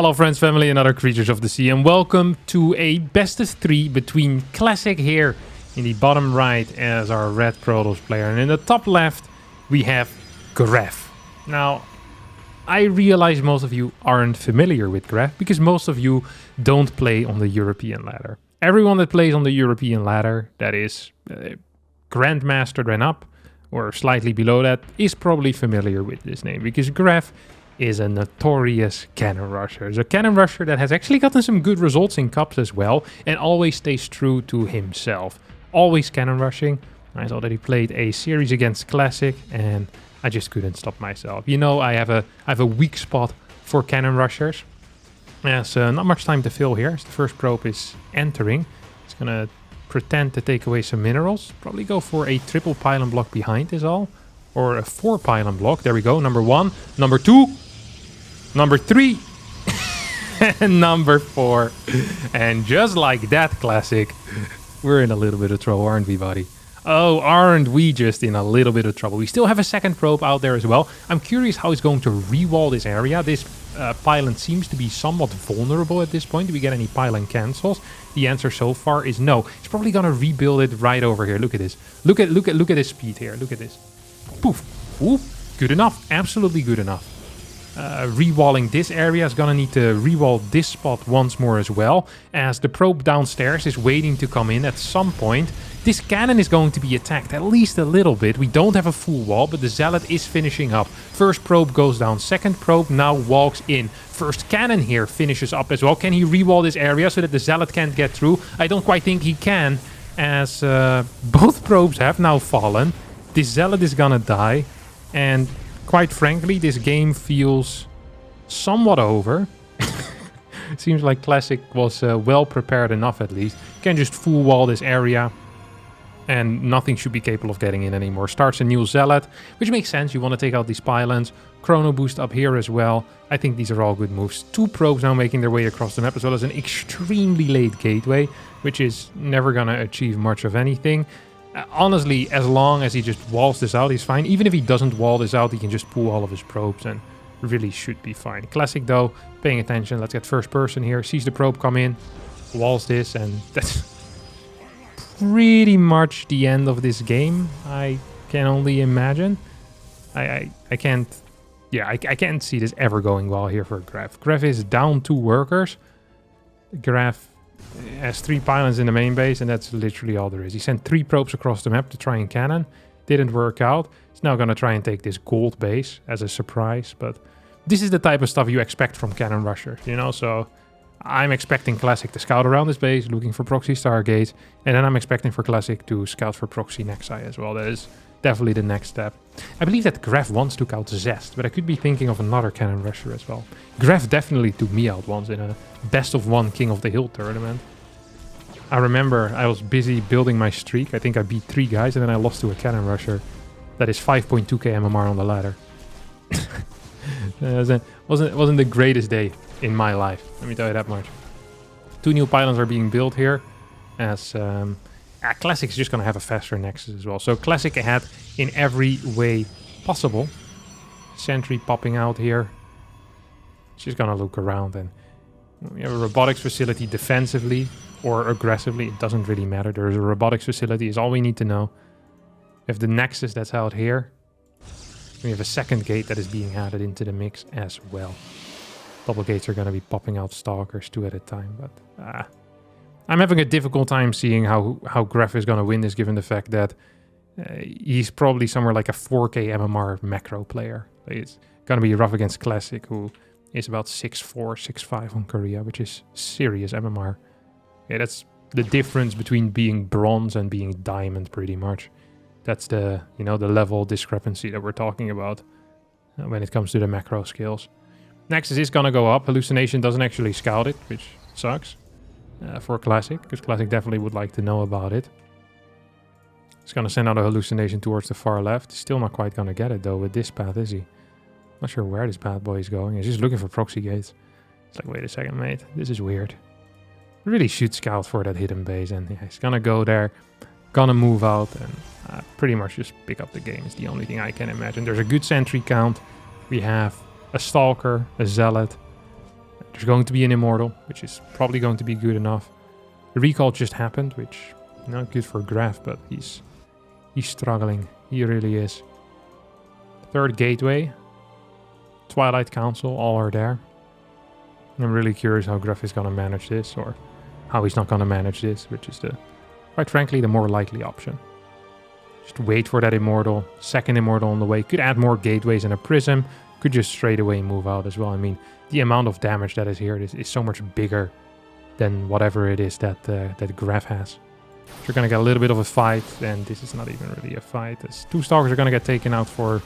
Hello friends, family and other creatures of the sea, and welcome to a best of 3 between Classic here in the bottom right as our red Protoss player, and in the top left we have Graf. Now, I realize most of you aren't familiar with Graf because most of you don't play on the European ladder. Everyone that plays on the European ladder, that is Grandmaster and up, or slightly below that, is probably familiar with this name because Graf is a notorious cannon rusher. It's a cannon rusher that has actually gotten some good results in cups as well and always stays true to himself. Always cannon rushing. I saw that he played a series against Classic and I just couldn't stop myself. You know, I have a weak spot for cannon rushers. There's not much time to fill here as the first probe is entering. It's gonna pretend to take away some minerals. Probably go for a triple pylon block behind is all. Or a 4 pylon block. There we go. Number 1. Number 2. Number 3. And number 4. And just like that, Classic, we're in a little bit of trouble, aren't we, buddy? Oh, aren't we just in a little bit of trouble? We still have a second probe out there as well. I'm curious how it's going to re-wall this area. This pylon seems to be somewhat vulnerable at this point. Do we get any pylon cancels? The answer so far is no. It's probably going to rebuild it right over here. Look at this. Look at his speed here. Look at this. Poof. Ooh, good enough. Absolutely good enough. Re-walling this area is gonna need to re-wall this spot once more as well, as the probe downstairs is waiting to come in at some point. This cannon is going to be attacked at least a little bit. We don't have a full wall, but the Zealot is finishing up. First probe goes down, second probe now walks in. First cannon here finishes up as well. Can he re-wall this area so that the Zealot can't get through? I don't quite think he can, as both probes have now fallen. This Zealot is gonna die, and quite frankly, this game feels somewhat over. Seems like Classic was well prepared enough at least. Can just full wall this area, and nothing should be capable of getting in anymore. Starts a new Zealot, which makes sense. You want to take out these pylons. Chrono boost up here as well. I think these are all good moves. 2 probes now making their way across the map, as well as an extremely late gateway, which is never gonna achieve much of anything. Honestly, as long as he just walls this out, he's fine. Even if he doesn't wall this out, he can just pull all of his probes and really should be fine. Classic, though, paying attention. Let's get first person here. Sees the probe come in, walls this, and that's pretty much the end of this game. I can only imagine. I can't... Yeah, I can't see this ever going well here for Graf. Graf is down 2 workers. Graf has 3 pylons in the main base, and that's literally all there is. He sent 3 probes across the map to try and cannon. Didn't work out. He's now going to try and take this gold base as a surprise, but this is the type of stuff you expect from cannon rushers, you know? So I'm expecting Classic to scout around this base, looking for proxy stargates, and then I'm expecting for Classic to scout for proxy nexi as well. That is definitely the next step. I believe that Graf once took out Zest, but I could be thinking of another cannon rusher as well. Graf definitely took me out once in a best of 1 King of the Hill tournament. I remember I was busy building my streak. I think I beat 3 guys and then I lost to a cannon rusher that is 5.2k MMR on the ladder. It wasn't the greatest day in my life, let me tell you that much. 2 new pylons are being built here, as Classic is just going to have a faster Nexus as well. So Classic ahead in every way possible. Sentry popping out here. She's going to look around, and we have a robotics facility defensively or aggressively. It doesn't really matter. There is a robotics facility is all we need to know. We have the Nexus that's out here. We have a second gate that is being added into the mix as well. Double gates are going to be popping out stalkers 2 at a time, but I'm having a difficult time seeing how Graf is going to win this, given the fact that he's probably somewhere like a 4k MMR macro player. It's going to be rough against Classic, who is about 6'4", 6'5" on Korea, which is serious MMR. Yeah, that's the difference between being bronze and being diamond, pretty much. That's the, you know, the level discrepancy that we're talking about when it comes to the macro skills. Nexus is going to go up. Hallucination doesn't actually scout it, which sucks. For Classic, because Classic definitely would like to know about it. He's going to send out a hallucination towards the far left. He's still not quite going to get it, though, with this path, is he? Not sure where this bad boy is going. He's just looking for proxy gates. It's like, wait a second, mate. This is weird. Really should scout for that hidden base, and yeah, he's going to go there, gonna move out, and pretty much just pick up the game. It's the only thing I can imagine. There's a good sentry count. We have a Stalker, a Zealot. There's going to be an Immortal, which is probably going to be good enough. The recall just happened, which not good for Graf, but he's struggling. He really is. Third Gateway, Twilight Council, all are there. I'm really curious how Graf is going to manage this, or how he's not going to manage this, which is quite frankly, the more likely option. Just wait for that Immortal. Second Immortal on the way. Could add more Gateways and a Prism. Could just straight away move out as well. I mean, the amount of damage that is here is so much bigger than whatever it is that Graf has. So you're going to get a little bit of a fight, and this is not even really a fight. As 2 Stalkers are going to get taken out for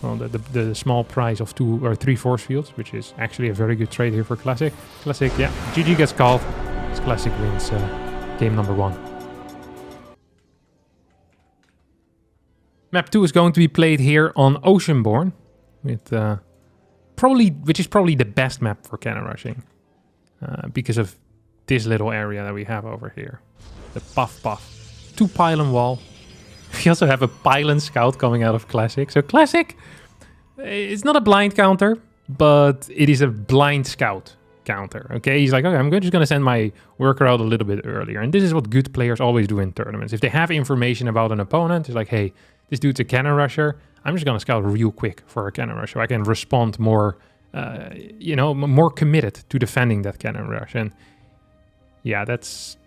well, the small price of 2 or 3 Force Fields, which is actually a very good trade here for Classic. Classic, yeah, GG gets called. As Classic wins game number 1. Map 2 is going to be played here on Oceanborn, with which is probably the best map for cannon rushing, because of this little area that we have over here. The Puff Puff. 2 pylon wall. We also have a pylon scout coming out of Classic. So Classic, it's not a blind counter, but it is a blind scout counter. Okay, he's like, okay, I'm just going to send my worker out a little bit earlier. And this is what good players always do in tournaments. If they have information about an opponent, it's like, hey, this dude's a cannon rusher. I'm just going to scout real quick for a cannon rush so I can respond more, more committed to defending that cannon rush. And yeah, that's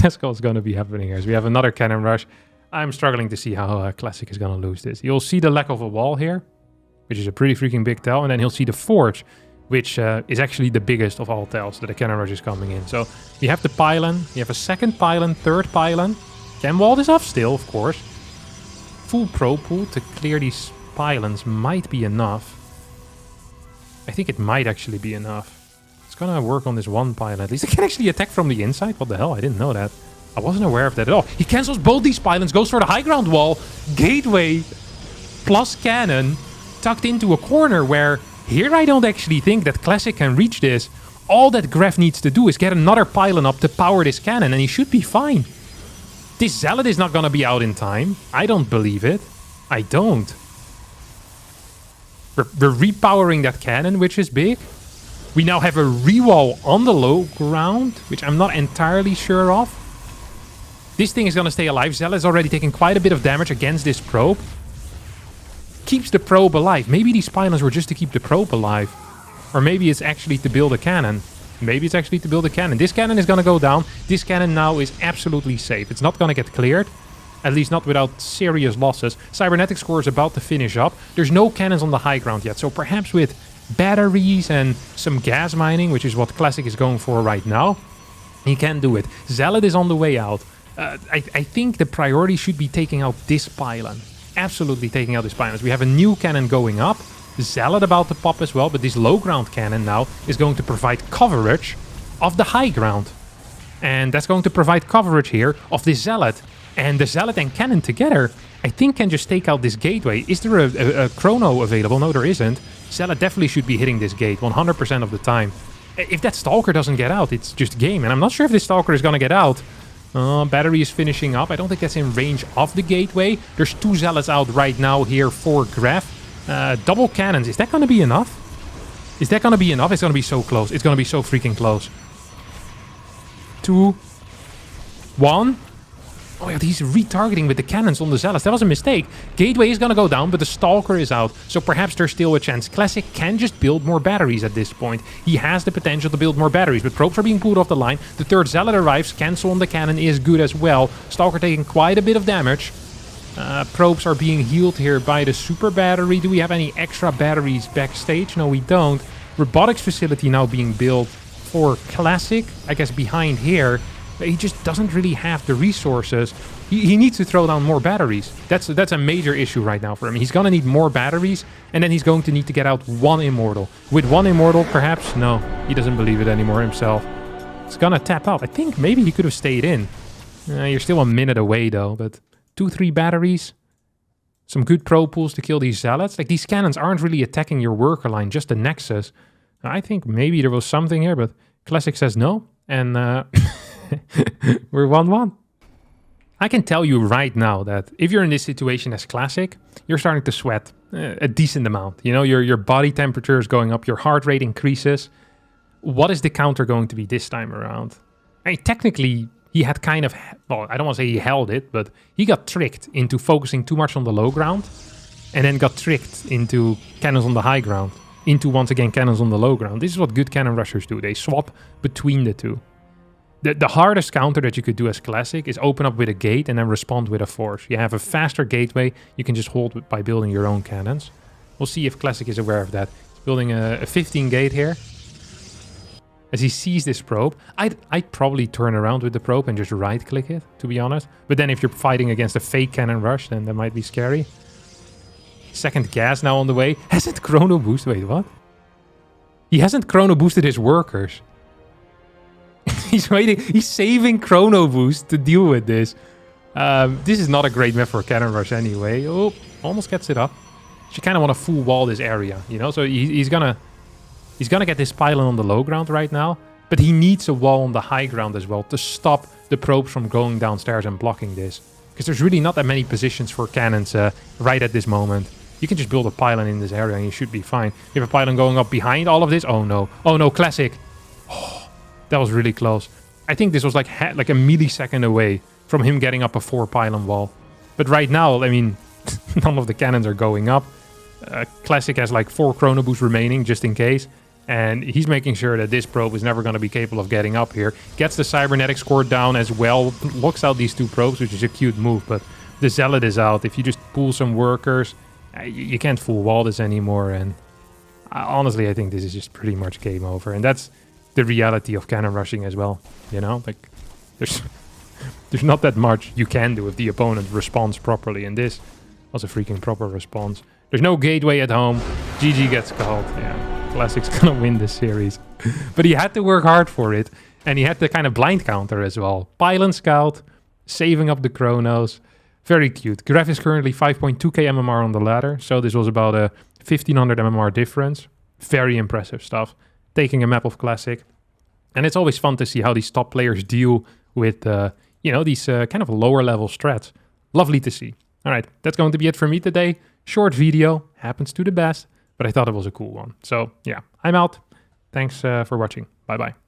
what's going to be happening here. So we have another cannon rush. I'm struggling to see how Classic is going to lose this. You'll see the lack of a wall here, which is a pretty freaking big tell. And then he'll see the forge, which is actually the biggest of all tells that a cannon rush is coming in. So we have the pylon. We have a second pylon, third pylon. Can wall this off still, of course. Full pro pool to clear these pylons might be enough. I think it might actually be enough. It's gonna work on this one pylon at least. It can actually attack from the inside. What the hell? I didn't know that. I wasn't aware of that at all. He cancels both these pylons, goes for the high ground wall. Gateway plus cannon tucked into a corner where here I don't actually think that Classic can reach this. All that Graf needs to do is get another pylon up to power this cannon and he should be fine. This Zealot is not going to be out in time. I don't believe it. I don't. We're repowering that cannon, which is big. We now have a rewall on the low ground, which I'm not entirely sure of. This thing is going to stay alive. Zealot is already taking quite a bit of damage against this probe. Keeps the probe alive. Maybe these pylons were just to keep the probe alive. Or maybe it's actually to build a cannon. Maybe it's actually to build a cannon. This cannon is going to go down. This cannon now is absolutely safe. It's not going to get cleared. At least not without serious losses. Cybernetics core is about to finish up. There's no cannons on the high ground yet. So perhaps with batteries and some gas mining, which is what Classic is going for right now, he can do it. Zealot is on the way out. I think the priority should be taking out this pylon. Absolutely taking out this pylon. We have a new cannon going up. Zealot about to pop as well, but this low ground cannon now is going to provide coverage of the high ground. And that's going to provide coverage here of this Zealot. And the Zealot and cannon together, I think can just take out this gateway. Is there a chrono available? No, there isn't. Zealot definitely should be hitting this gate 100% of the time. If that Stalker doesn't get out, it's just game. And I'm not sure if this Stalker is going to get out. Battery is finishing up. I don't think that's in range of the gateway. There's 2 Zealots out right now here for Graf. Double cannons. Is that going to be enough? Is that going to be enough? It's going to be so close. It's going to be so freaking close. 2, 1. Oh yeah, he's retargeting with the cannons on the Zealots. That was a mistake. Gateway is going to go down, but the Stalker is out. So perhaps there's still a chance. Classic can just build more batteries at this point. He has the potential to build more batteries, but probes are being pulled off the line. The third Zealot arrives. Cancel on the cannon is good as well. Stalker taking quite a bit of damage. Probes are being healed here by the super battery. Do we have any extra batteries backstage? No, we don't. Robotics facility now being built for Classic. I guess behind here. He just doesn't really have the resources. He needs to throw down more batteries. That's a major issue right now for him. He's going to need more batteries, and then he's going to need to get out 1 Immortal. With 1 Immortal, perhaps? No, he doesn't believe it anymore himself. It's going to tap out. I think maybe he could have stayed in. You're still a minute away, though, but 2-3 batteries. Some good pro pools to kill these Zealots. Like, these cannons aren't really attacking your worker line, just the Nexus. I think maybe there was something here, but Classic says no, and we're 1-1. I can tell you right now that if you're in this situation as Classic, you're starting to sweat a decent amount. You know, your body temperature is going up, your heart rate increases. What is the counter going to be this time around? I mean, technically, he had kind of... Well, I don't want to say he held it, but he got tricked into focusing too much on the low ground. And then got tricked into cannons on the high ground. Into, once again, cannons on the low ground. This is what good cannon rushers do. They swap between the two. The hardest counter that you could do as Classic is open up with a gate and then respond with a force. You have a faster gateway you can just hold by building your own cannons. We'll see if Classic is aware of that. He's building a 15 gate here. As he sees this probe, I'd probably turn around with the probe and just right-click it, to be honest. But then if you're fighting against a fake cannon rush, then that might be scary. Second gas now on the way. Hasn't chrono boost... Wait, what? He hasn't chrono boosted his workers. He's waiting. He's saving chrono boost to deal with this. This is not a great map for a cannon rush anyway. Oh, almost gets it up. You kind of want to full wall this area, you know? So he's gonna get this pylon on the low ground right now. But he needs a wall on the high ground as well to stop the probes from going downstairs and blocking this. Because there's really not that many positions for cannons right at this moment. You can just build a pylon in this area and you should be fine. You have a pylon going up behind all of this. Oh no. Oh no, Classic. Oh, that was really close. I think this was like a millisecond away from him getting up a 4 pylon wall. But right now, I mean, none of the cannons are going up. Classic has like 4 chrono boosts remaining just in case. And he's making sure that this probe is never going to be capable of getting up here. Gets the cybernetic score down as well. Locks out these 2 probes, which is a cute move. But the Zealot is out. If you just pull some workers, you can't full wall this anymore. And honestly, I think this is just pretty much game over. And that's the reality of cannon rushing as well. You know, like there's not that much you can do if the opponent responds properly. And this was a freaking proper response. There's no gateway at home. GG gets called. Yeah, Classic's gonna win this series. But he had to work hard for it. And he had to kind of blind counter as well. Pylon scout, saving up the chronos. Very cute. Graf is currently 5.2k MMR on the ladder. So this was about a 1500 MMR difference. Very impressive stuff. Taking a map of Classic. And it's always fun to see how these top players deal with, you know, these kind of lower level strats. Lovely to see. All right, that's going to be it for me today. Short video, happens to the best, but I thought it was a cool one. So yeah, I'm out. Thanks for watching. Bye-bye.